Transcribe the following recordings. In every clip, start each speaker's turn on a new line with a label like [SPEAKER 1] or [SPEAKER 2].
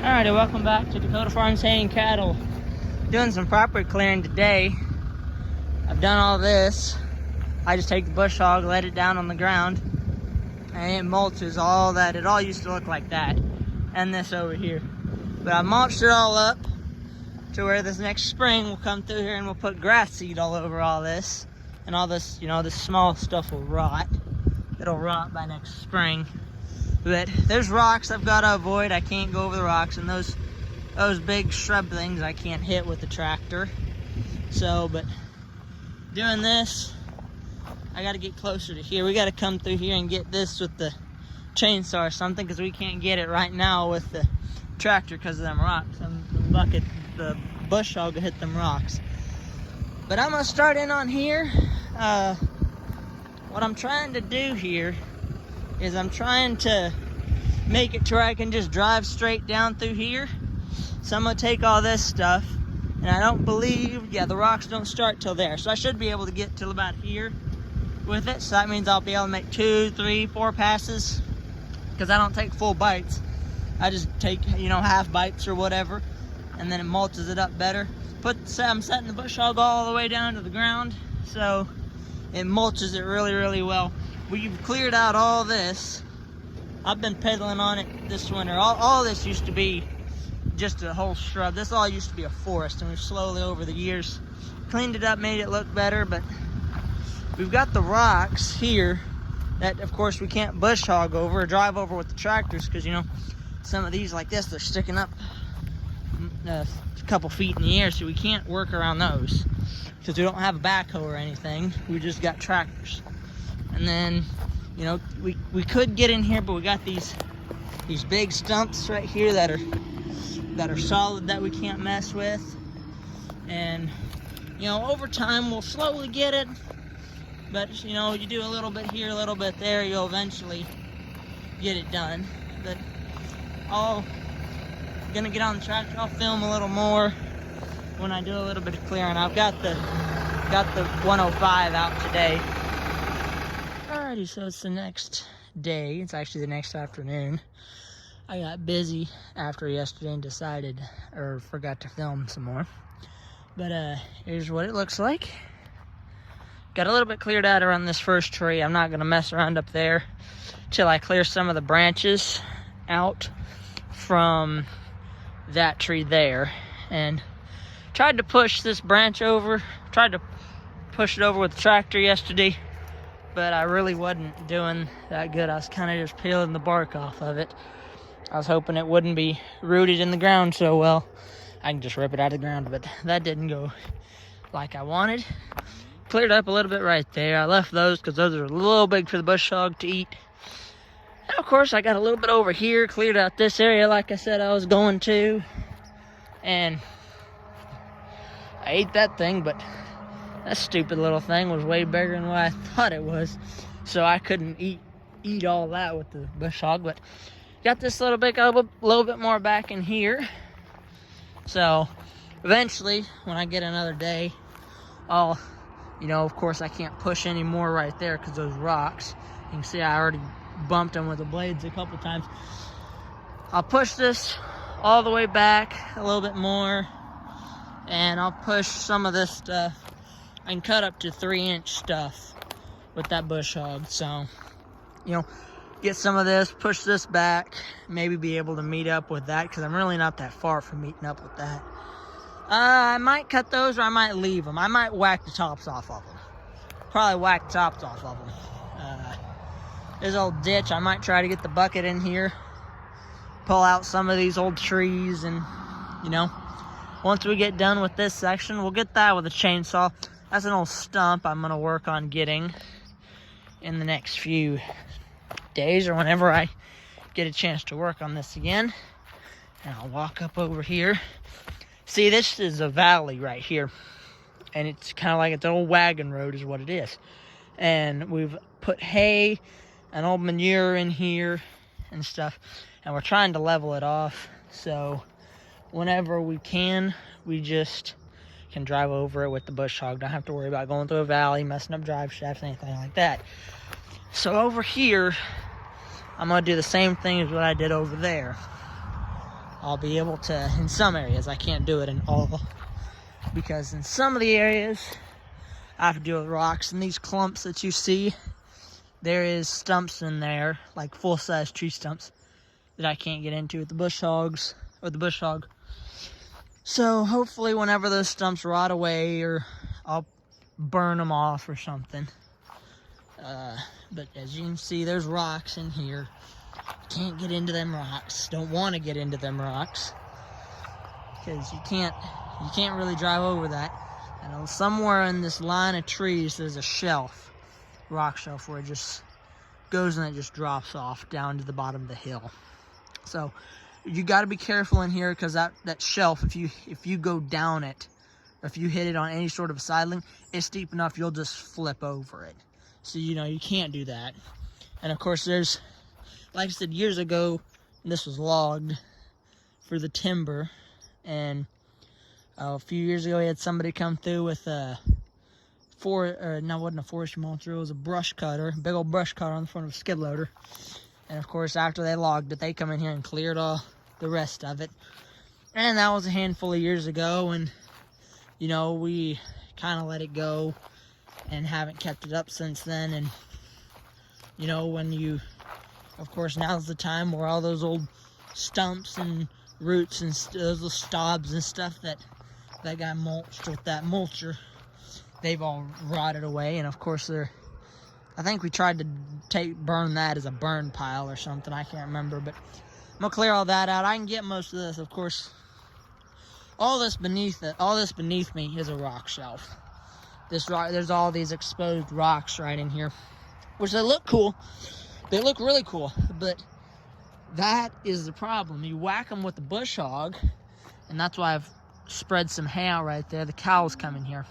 [SPEAKER 1] Alrighty, welcome back to Dakota Farms Hay and Cattle. Doing some property clearing today. I've done all this. I just take the bush hog, let it down on the ground, and it mulches all that. It all used to look like that, and this over here. But I mulched it all up to where this next spring we'll come through here and we'll put grass seed all over all this. And all this, this small stuff will rot. It'll rot by next spring. But there's rocks I've got to avoid. I can't go over the rocks, and those big shrub things I can't hit with the tractor. But doing this, I got to get closer to here. We got to come through here and get this with the chainsaw or something, because we can't get it right now with the tractor because of them rocks. The bush hog will hit them rocks. But I'm gonna start in on here. What I'm trying to do here is I'm trying to make it to where I can just drive straight down through here. So I'm gonna take all this stuff, and I don't believe, the rocks don't start till there. So I should be able to get till about here with it. So that means I'll be able to make 2, 3, 4 passes, because I don't take full bites. I just take, half bites or whatever, and then it mulches it up better. I'm setting the bush hog all the way down to the ground, so it mulches it really, really well. We've cleared out all this. I've been pedaling on it this winter. All this used to be just a whole shrub. This all used to be a forest, and we've slowly over the years cleaned it up, made it look better. But we've got the rocks here that, of course, we can't bush hog over or drive over with the tractors, because some of these like this, they're sticking up a couple feet in the air, so we can't work around those because we don't have a backhoe or anything. We just got tractors. And then we could get in here, but we got these big stumps right here that are solid that we can't mess with. And over time we'll slowly get it, but you do a little bit here, a little bit there, you'll eventually get it done. But I'm gonna get on the tractor. I'll film a little more when I do a little bit of clearing. I've got the 105 out today. Alrighty, so it's the next day. It's actually the next afternoon. I got busy after yesterday and forgot to film some more. But here's what it looks like. Got a little bit cleared out around this first tree. I'm not gonna mess around up there till I clear some of the branches out from that tree there. And tried to push this branch over, tried to push it over with the tractor yesterday, but I really wasn't doing that good. I was kind of just peeling the bark off of it. I was hoping it wouldn't be rooted in the ground so well. I can just rip it out of the ground, but that didn't go like I wanted. Cleared up a little bit right there. I left those because those are a little big for the bush hog to eat. And of course, I got a little bit over here, cleared out this area like I said I was going to. And I ate that thing, but that stupid little thing was way bigger than what I thought it was. So I couldn't eat all that with the bush hog, but got this a little bit more back in here. So eventually, when I get another day, I'll, of course I can't push any more right there because those rocks. You can see I already bumped them with the blades a couple times. I'll push this all the way back a little bit more, and I'll push some of this stuff. I can cut up to 3-inch stuff with that bush hog. So, get some of this, push this back, maybe be able to meet up with that, because I'm really not that far from meeting up with that. I might cut those, or I might leave them. I might whack the tops off of them. Probably whack the tops off of them. This old ditch, I might try to get the bucket in here, pull out some of these old trees, and once we get done with this section, we'll get that with a chainsaw. That's an old stump I'm gonna work on getting in the next few days, or whenever I get a chance to work on this again. And I'll walk up over here. See, this is a valley right here, and it's kind of like it's an old wagon road is what it is. And we've put hay and old manure in here and stuff, and we're trying to level it off, so whenever we can, we just can drive over it with the bush hog. Don't have to worry about going through a valley, messing up drive shafts, anything like that. So over here, I'm gonna do the same thing as what I did over there. I'll be able to, in some areas, I can't do it in all, because in some of the areas, I have to deal with rocks. And these clumps that you see, there is stumps in there, like full-size tree stumps, that I can't get into with the bush hogs, or the bush hog. So hopefully whenever those stumps rot away, or I'll burn them off or something. But as you can see, there's rocks in here. Can't get into them rocks. Don't want to get into them rocks, because you can't really drive over that. And somewhere in this line of trees, there's a shelf, rock shelf, where it just goes and it just drops off down to the bottom of the hill. So you got to be careful in here, because that shelf, if you go down it, or if you hit it on any sort of sidling, it's steep enough you'll just flip over it. So you can't do that. And of course, there's, like I said, years ago, this was logged for the timber, and a few years ago, we had somebody come through with it wasn't a forestry mulcher, it was a brush cutter, big old brush cutter on the front of a skid loader. And of course, after they logged it, they come in here and cleared all the rest of it. And that was a handful of years ago, and we kind of let it go and haven't kept it up since then. And of course, now's the time where all those old stumps and roots and those little stobs and stuff that got mulched with that mulcher, they've all rotted away. And of course, I think we tried to burn that as a burn pile or something. I can't remember, but I'm gonna clear all that out. I can get most of this. Of course, all this beneath me is a rock shelf. There's all these exposed rocks right in here, which they look cool. They look really cool, but that is the problem. You whack them with the bush hog, and that's why I've spread some hay out right there. The cows come in here,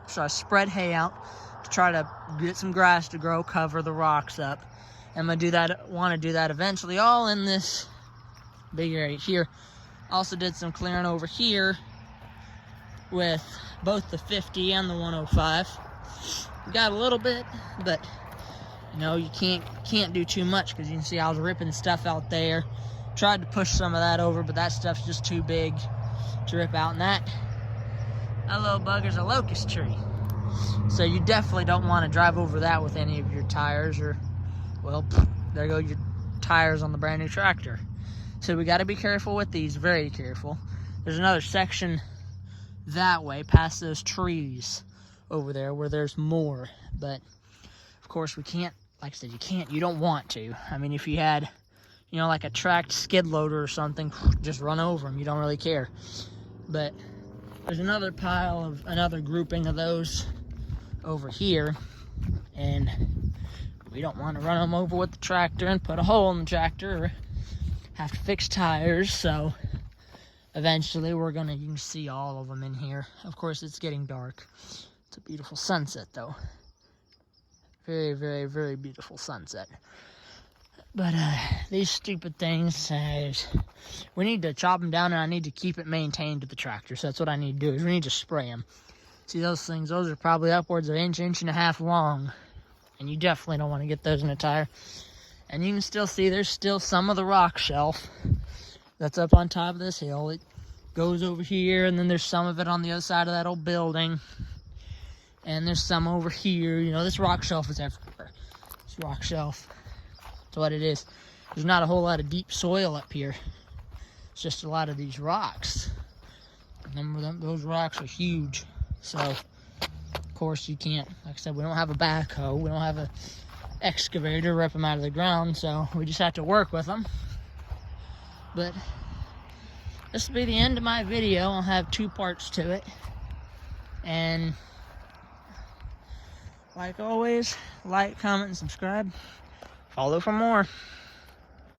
[SPEAKER 1] so I spread hay out to try to get some grass to grow, cover the rocks up. I'm gonna want to do that eventually, all in this big area here. Also did some clearing over here with both the 50 and the 105. Got a little bit, but you can't do too much, because you can see I was ripping stuff out there. Tried to push some of that over, but that stuff's just too big to rip out. And that little bugger's a locust tree, so you definitely don't want to drive over that with any of your tires, or, well, there go your tires on the brand new tractor. So we got to be careful with these, very careful. There's another section that way past those trees over there where there's more, but of course we can't, like I said, you don't want to. I mean, if you had, like a tracked skid loader or something, just run over them. You don't really care. But there's another grouping of those over here, and we don't want to run them over with the tractor and put a hole in the tractor, or have to fix tires. So eventually you can see all of them in here. Of course, it's getting dark. It's a beautiful sunset, though. Very, very, very beautiful sunset. But these stupid things, we need to chop them down, and I need to keep it maintained with the tractor. So that's what I need to do, is we need to spray them. See those things? Those are probably upwards of an inch and a half long, and you definitely don't want to get those in a tire. And you can still see there's still some of the rock shelf that's up on top of this hill. It goes over here, and then there's some of it on the other side of that old building. And there's some over here. This rock shelf is everywhere. This rock shelf, that's what it is. There's not a whole lot of deep soil up here. It's just a lot of these rocks. Remember, those rocks are huge. So, of course, you can't, like I said, we don't have a backhoe. We don't have an excavator to rip them out of the ground. So, we just have to work with them. But this will be the end of my video. I'll have 2 parts to it. And like always, like, comment, and subscribe. Follow for more.